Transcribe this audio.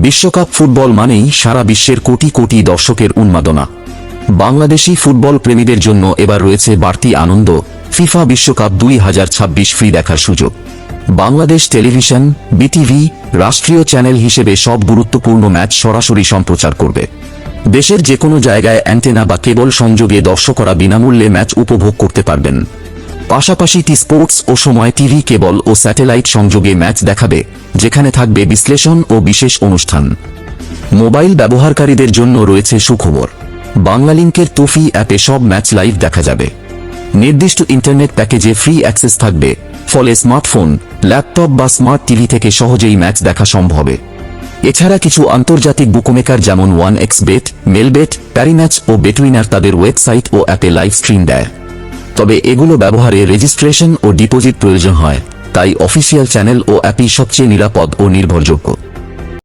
বিশ্বকাপ ফুটবল মানেই সারা বিশ্বের কোটি কোটি দর্শকের উন্মাদনা। বাংলাদেশি ফুটবল প্রেমীদের জন্য এবার রয়েছে বাড়তি আনন্দ। ফিফা বিশ্বকাপ 2026 ফ্রি দেখার সুযোগ। বাংলাদেশ টেলিভিশন, বিটিভি রাষ্ট্রীয় চ্যানেল হিসেবে সব গুরুত্বপূর্ণ ম্যাচ সরাসরি সম্প্রচার করবে। দেশের যে কোনো জায়গায় অ্যান্টেনা বা কেবল সংযোগে দর্শকরা বিনামূল্যে ম্যাচ উপভোগ করতে পারবেন। পাশাপাশি টি স্পোর্টস ও সময় টিভি কেবল ও স্যাটেলাইট সংযোগে ম্যাচ দেখাবে, যেখানে থাকবে বিশ্লেষণ ও বিশেষ অনুষ্ঠান। মোবাইল ব্যবহারকারীদের জন্য রয়েছে সুখবর। বাংলালিংকের তুফি অ্যাপে সব ম্যাচ লাইভ দেখা যাবে। নির্দিষ্ট ইন্টারনেট প্যাকেজে ফ্রি অ্যাক্সেস থাকবে, ফলে স্মার্টফোন, ল্যাপটপ বা স্মার্ট টিভি থেকে সহজেই ম্যাচ দেখা সম্ভব। এছাড়া কিছু আন্তর্জাতিক বুকমেকার যেমন 1xBet, মেলবেট, প্যারিম্যাচ ও বেটউইনার তাদের ওয়েবসাইট ও অ্যাপে লাইভ স্ট্রিম দেয়। তবে এগুলো ব্যবহারে রেজিস্ট্রেশন ও ডিপোজিট প্রয়োজন হয়, তাই অফিসিয়াল চ্যানেল ও অ্যাপই সবচেয়ে নিরাপদ ও নির্ভরযোগ্য।